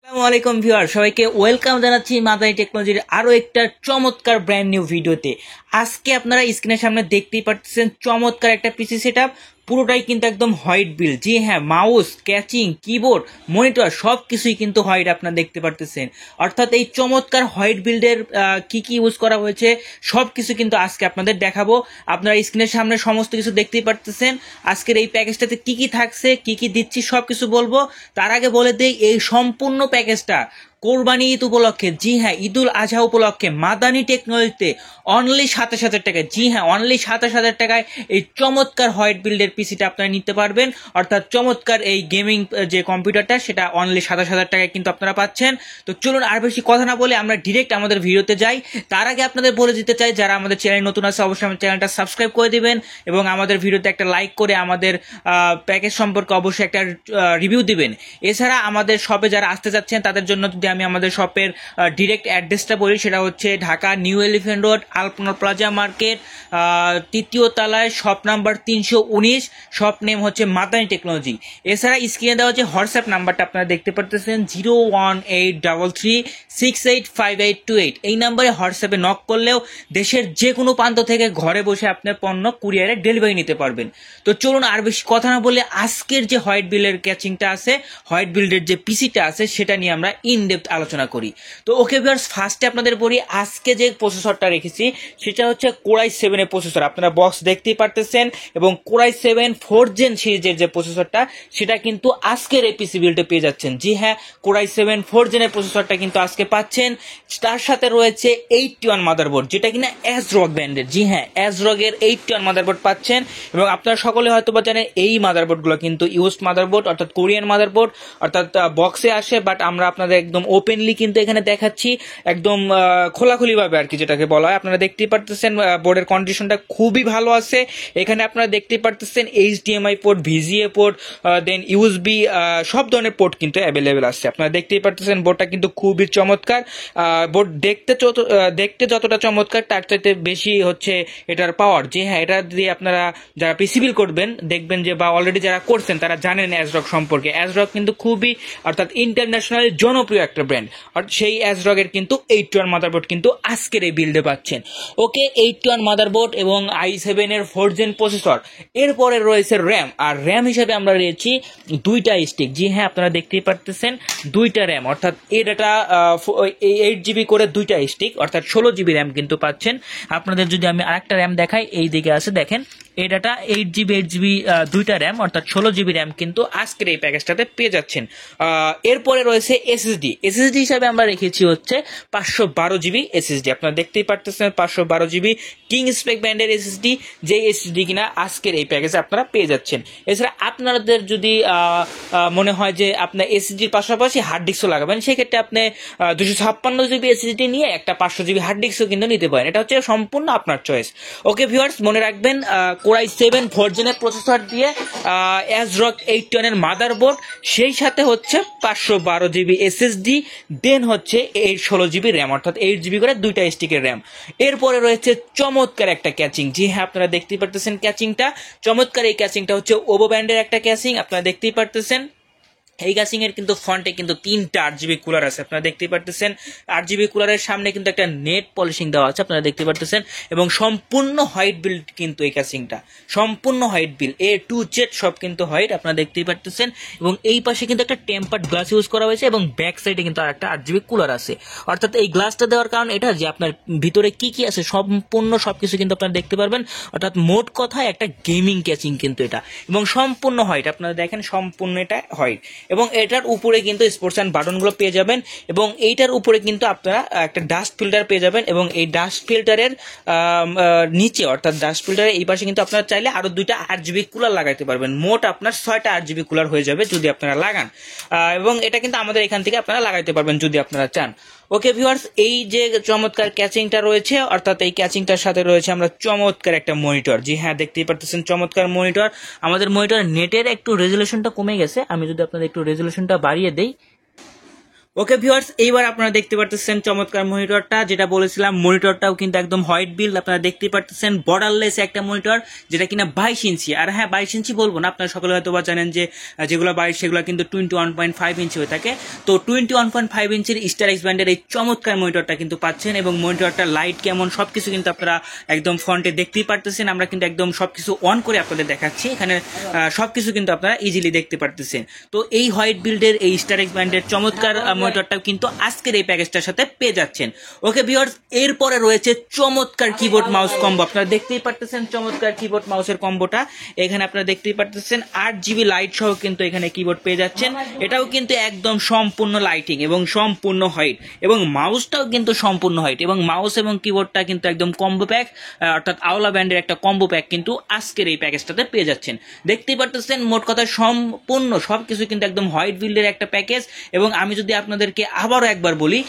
আসসালামু আলাইকুম ভিউয়ার, সবাইকে ওয়েলকাম জানাচ্ছি মাদানী টেকনোলজির আরো একটা চমৎকার ব্র্যান্ড নিউ ভিডিওতে। আজকে আপনারা স্ক্রিনের সামনে দেখতেই পাচ্ছেন চমৎকার একটা পিসি সেটআপ, পুরোটাই কিন্তু একদম হোয়াইট বিল্ড। জি হ্যাঁ, মাউস, ক্যাচিং, কিবোর্ড, মনিটর সব কিছুই কিন্তু হোয়াইট আপনারা দেখতে পারতেছেন। অর্থাৎ এই চমৎকার হোয়াইট বিল্ডের কি কি ইউজ করা হয়েছে সব কিছু কিন্তু আজকে আপনাদের দেখাবো। আপনারা স্ক্রিনের সামনে সমস্ত কিছু দেখতেই পারতেছেন। আজকের এই প্যাকেজটাতে কি কি থাকছে, কি কি দিচ্ছি সব কিছু বলবো। তার আগে বলে দেই, এই সম্পূর্ণ প্যাকেজটা কোরবানি ঈদ উপলক্ষে, জি হ্যাঁ ঈদুল আজহা উপলক্ষে মাদানী টেকনোলজিতে অনলি 27,000 টাকায়, জি হ্যাঁ অনলি 27,000 টাকায় এই চমৎকার হোয়াইট বিল্ডের পিসিটা আপনারা নিতে পারবেন। অর্থাৎ চমৎকার এই গেমিং যে কম্পিউটারটা সেটা অনলি 27,000 টাকায় কিন্তু আপনারা পাচ্ছেন। তো চলুন আর বেশি কথা না বলে আমরা ডিরেক্ট আমাদের ভিডিওতে যাই। তার আগে আপনাদের বলে দিতে চাই, যারা আমাদের চ্যানেল নতুন আছে অবশ্যই আমাদের চ্যানেলটা সাবস্ক্রাইব করে দিবেন এবং আমাদের ভিডিওতে একটা লাইক করে আমাদের প্যাকেজ সম্পর্কে অবশ্যই একটা রিভিউ দিবেন। এছাড়া আমাদের শপে যারা আসতে যাচ্ছেন তাদের জন্য যদি আমি আমাদের শপের ডিরেক্ট অ্যাড্রেসটা বলি, সেটা হচ্ছে ঢাকা নিউ এলিফ্যান্ট রোড, আলপনা প্লাজা মার্কেট, তৃতীয় তলায়, শপ নাম্বার 319, শপ নেম হচ্ছে মাদানী টেকনোলজি। এছাড়া স্ক্রিনে দেওয়া হচ্ছে হোয়াটসঅ্যাপ নাম্বারটা আপনারা দেখতে পারতেছেন 01833685828। এই নাম্বারে হোয়াটসঅ্যাপে নক করলেও দেশের যে কোনো প্রান্ত থেকে ঘরে বসে আপনার পণ্য কুরিয়ারে ডেলিভারি নিতে পারবেন। তো চলুন আর বেশি কথা না বলে আজকের যে হোয়াইট বিল্ডের ক্যাচিংটা আছে, হোয়াইট বিল্ডের যে পিসিটা আছে সেটা নিয়ে আমরা ইন ডেপথ আলোচনা করি। তো ওকে ভিউয়ার্স, ফার্স্টে আপনাদের বলি আজকে যে প্রসেসরটা রেখেছি সেটা হচ্ছে Core i7 এর প্রসেসর। আপনারা বক্স দেখতেই পারতেছেন এবং Core i7 4th Gen সিরিজের যে প্রসেসরটা সেটা কিন্তু আজকের এই পিসি বিল্ডে পেয়ে যাচ্ছেন। জি হ্যাঁ, Core i7 4th Gen এর প্রসেসরটা কিন্তু আজকে পাচ্ছেন। তার সাথে রয়েছে 81 মাদারবোর্ড, যেটা কিনা ASRock ব্র্যান্ডের। জি হ্যাঁ, ASRock এর 81 মাদারবোর্ড পাচ্ছেন এবং আপনারা সকলে হয়তো বা জানেন এই মাদারবোর্ডগুলো কিন্তু ইউজড মাদারবোর্ড, অর্থাৎ কোরিয়ান মাদারবোর্ড, অর্থাৎ বক্সে আসে, বাট আমরা আপনাদের একদম ওপেনলি কিন্তু এখানে দেখাচ্ছি, একদম খোলাখুলি ভাবে আর কি, যেটাকে বলা হয়। আপনারা দেখতেই পারতেছেন বোর্ডের কন্ডিশনটা খুবই ভালো আছে। এখানে আপনারা দেখতেই পারতেছেন HDMI পোর্ট, VGA পোর্ট, দেন USB, সব ধরনের পোর্ট কিন্তু অ্যাভেলেবেল আছে। আপনারা দেখতেই পারতেছেন বোর্ডটা কিন্তু খুবই চমৎকার। বোর্ড দেখতে যতটা চমৎকার তার চাইতে বেশি হচ্ছে এটার পাওয়ার। জি হ্যাঁ, এটা দিয়ে আপনারা যারা পিসি বিল করবেন দেখবেন যে, বা অলরেডি যারা করছেন তারা জানেন ASRock সম্পর্কে। ASRock কিন্তু খুবই, অর্থাৎ ইন্টারন্যাশনাল জনপ্রিয় একটা ব্র্যান্ড। আর সেই ASRock এর কিন্তু 81 মাদারবোর্ড কিন্তু আজকের এই বিল্ডে পাচ্ছেন। ওকে, 81 মাদারবোর্ড এবং i7 এর 4th Gen প্রসেসর। এরপরে রয়েছে র্যাম, আর র্যাম হিসেবে আমরা রয়েছি দুইটা স্টিক। জি হ্যাঁ, আপনারা দেখতেই পারতেছেন দুইটা র্যাম, অর্থাৎ এই ডাটা 8GB করে দুইটা স্টিক, অর্থাৎ 16GB র্যাম কিন্তু পাচ্ছেন। আপনাদের যদি আমি আরেকটা র্যাম দেখাই, এই দিকে আছে দেখেন, এই ডাটা 8GB দুইটা র্যাম, অর্থাৎ 16GB র্যাম কিন্তু আজকের এই প্যাকেজটাতে পেয়ে যাচ্ছেন। এরপরে রয়েছে এসএসডি হিসাবে আমরা রেখেছি হচ্ছে 512GB এসএসডি। আপনারা দেখতেই পারতেছেন 512GB কিং স্পেক ব্র্যান্ডের এসএসডি, যে এসএসডি কিনা আজকের এই প্যাকেজে আপনারা পেয়ে যাচ্ছেন। এছাড়া আপনাদের যদি মনে হয় যে আপনার এসএসডির পাশাপাশি হার্ড ডিস্কও লাগাবেন, সেক্ষেত্রে আপনি 256GB এসএসডি নিয়ে একটা 500GB হার্ড ডিস্কও কিন্তু নিতে পারেন। এটা হচ্ছে সম্পূর্ণ আপনার চয়েস। ওকে ভিউয়ার্স, মনে রাখবেন Core i7 4th Gen এর প্রসেসর দিয়ে ASRock 81 এর মাদারবোর্ড, সেই সাথে হচ্ছে 512GB এসএসডি, দেন হচ্ছে 16GB র্যাম, অর্থাৎ 8GB করে দুইটা স্টিকের র্যাম। এরপরে রয়েছে চমৎকার একটা ক্যাচিং। জি হ্যাঁ, আপনারা দেখতেই পারতেছেন ক্যাচিংটা চমৎকার। এই ক্যাচিংটা হচ্ছে ওভো ব্র্যান্ডের একটা ক্যাচিং, আপনারা দেখতেই পারতেছেন। এই ক্যাচিং এর কিন্তু ফ্রন্টে কিন্তু 3টা 8GB কুলার আছে, আপনারা দেখতেই পারতেছেন। 8GB কুলারের সামনে কিন্তু একটা নেট পলিশিং দেওয়া আছে, আপনারা দেখতে পারতেছেন। এবং সম্পূর্ণ হোয়াইট বিল্ড কিন্তু এই ক্যাচিংটা, সম্পূর্ণ white build, A to Z সব কিন্তু হোয়াইট, আপনারা দেখতেই পারতেছেন। এবং এই পাশে কিন্তু একটা টেম্পার্ড গ্লাস ইউজ করা হয়েছে এবং ব্যাক সাইডে কিন্তু আর একটা 8GB কুলার আছে। অর্থাৎ এই গ্লাসটা দেওয়ার কারণ এটা যে আপনার ভিতরে কি কি আছে সম্পূর্ণ সবকিছু কিন্তু আপনারা দেখতে পারবেন। অর্থাৎ মোট কথায় একটা গেমিং ক্যাচিং কিন্তু এটা, এবং সম্পূর্ণ হোয়াইট। আপনারা দেখেন সম্পূর্ণ এটা হোয়াইট, এবং এটার উপরে কিন্তু স্পোর্টস অ্যান্ড বাটনগুলো পেয়ে যাবেন। এবং এইটার উপরে কিন্তু আপনারা একটা ডাস্ট ফিল্টার পেয়ে যাবেন, এবং এই ডাস্ট ফিল্টারের নিচে, অর্থাৎ ডাস্ট ফিল্টারের এই পাশে কিন্তু আপনারা চাইলে আরো দুইটা 8GB কুলার লাগাইতে পারবেন। মোট আপনার 6টা 8GB কুলার হয়ে যাবে যদি আপনারা লাগান, এবং এটা কিন্তু আমাদের এখান থেকে আপনারা লাগাইতে পারবেন যদি আপনারা চান। ওকে ভিউয়ার্স, এই যে চমৎকার ক্যাচিংটা রয়েছে, অর্থাৎ এই ক্যাচিংটার সাথে রয়েছে আমরা চমৎকার একটা মনিটর। জি হ্যাঁ, দেখতেই পারতেছেন চমৎকার মনিটর। আমাদের মনিটর নেটের একটু রেজুলেশনটা কমে গেছে, আমি যদি আপনাদের একটু রেজুলেশনটা বাড়িয়ে দেই। ওকে ভিউয়ার্স, এইবার আপনারা দেখতে পারতেছেন চমৎকার মনিটরটা, যেটা বলেছিলাম মনিটরটাও কিন্তু একদম হোয়াইট বিল্ড। আপনারা দেখতে পারতেছেন বর্ডারলেস একটা মনিটর, যেটা কিনা 22 ইঞ্চি। আর হ্যাঁ, 22 ইঞ্চি বলবো না, আপনারা সকলে হয়তো বা জানেন যে যেগুলো 22 সেগুলো কিন্তু 21.5 ইঞ্চি হয়ে থাকে। তো 21.5 ইঞ্চির স্টার এক্স ব্যান্ডের এই চমৎকার মনিটরটা কিন্তু পাচ্ছেন, এবং মনিটরটা লাইট কেমন সবকিছু কিন্তু আপনারা একদম ফ্রন্টে দেখতেই পারতেছেন। আমরা কিন্তু একদম সবকিছু অন করে আপনাদের দেখাচ্ছি, এখানে সবকিছু কিন্তু আপনারা ইজিলি দেখতে পারতেছেন। তো এই হোয়াইট বিল্ডের এই স্টার এক্স ব্যান্ডের চমৎকার মনিটরটাও কিন্তু আজকের এই প্যাকেজটার সাথে পেয়ে যাচ্ছেন। ওকে ভিউয়ার্স, এরপরে রয়েছে চমৎকার কিবোর্ড মাউস কম্বো। আপনারা দেখতেই পারতেছেন চমৎকার কিবোর্ড মাউসের কম্বোটা। এখানে আপনারা দেখতেই পারতেছেন 8GB লাইট সহ কিন্তু এখানে কিবোর্ড পেয়ে যাচ্ছেন। এটাও কিন্তু একদম সম্পূর্ণ লাইটিং এবং সম্পূর্ণ হোয়াইট, এবং মাউসটাও কিন্তু সম্পূর্ণ হোয়াইট, এবং মাউস এবং কিবোর্ডটা কিন্তু একদম কম্বো প্যাক, অর্থাৎ আওলা ব্যান্ডের একটা কম্বো প্যাক কিন্তু আজকের এই প্যাকেজটাতে পেয়ে যাচ্ছেন। দেখতেই পারতেছেন মোট কথা সম্পূর্ণ সবকিছু কিন্তু একদম হোয়াইট বিল্ডের একটা প্যাকেজ। এবং আমি যদি আপনাদেরকে আবারও একবার বলি,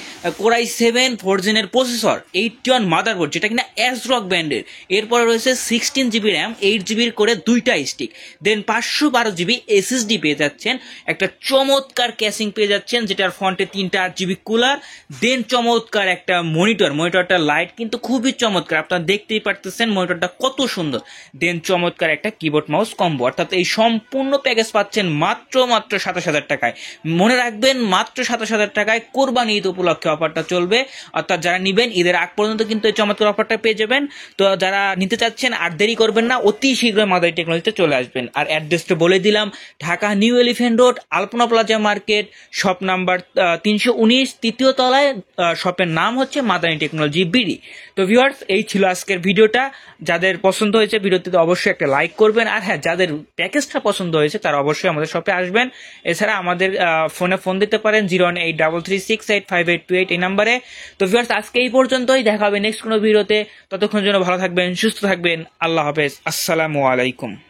Core i7 4 জেনের প্রসেসর, 81 মাদারবোর্ড, যেটা কিনা ASRock ব্র্যান্ডের। এরপরে রয়েছে 16GB র্যাম, 8GB করে দুইটা স্টিক, দেন 512GB SSD পেয়ে যাচ্ছেন। একটা চমৎকার ক্যাসিং পেয়ে যাচ্ছেন, যেটার ফ্রন্টে 3টা 8GB কুলার, দেন চমৎকার একটা মনিটরটা লাইট কিন্তু খুবই চমৎকার, আপনারা দেখতেই পারতেছেন মনিটরটা কত সুন্দর। দেন চমৎকার একটা কিবোর্ড মাউস কম্বো, অর্থাৎ এই সম্পূর্ণ প্যাকেজ পাচ্ছেন মাত্র 27,000 টাকায়। মনে রাখবেন, মাত্র 27,000 টাকায় কোরবানি ঈদ উপলক্ষে অফারটা চলবে, অর্থাৎ যারা নিবেন ঈদের আগ পর্যন্ত কিন্তু এই চমৎকার অফারটা পেয়ে যাবেন। তো যারা নিতে চাচ্ছেন আর দেরি করবেন না, অতি শীঘ্রই মাদারি টেকনোলজিতে চলে আসবেন। আর অ্যাড্রেসটা বলে দিলাম, ঢাকা নিউ এলিফ্যান্ট রোড, আলপনা প্লাজা মার্কেট, শপ নাম্বার 319, তৃতীয় তলায়। শপের নাম হচ্ছে মাদারি টেকনোলজি বিডি। তো ভিউয়ার্স, এই ছিল আজকের ভিডিওটা। যাদের পছন্দ হয়েছে ভিডিওটিতে অবশ্যই একটা লাইক করবেন, আর হ্যাঁ, যাদের প্যাকেজটা পছন্দ হয়েছে তারা অবশ্যই আমাদের শপে আসবেন। এছাড়া আমাদের ফোন দিতে পারেন 01833685828 এই নাম্বারে। তো ভিউয়ার্স, আজকে এই পর্যন্তই, দেখা হবে নেক্সট কোনো ভিডিওতে। ততক্ষণ জন্য ভালো থাকবেন, সুস্থ থাকবেন, আল্লাহ হাফেজ, আসসালামু আলাইকুম।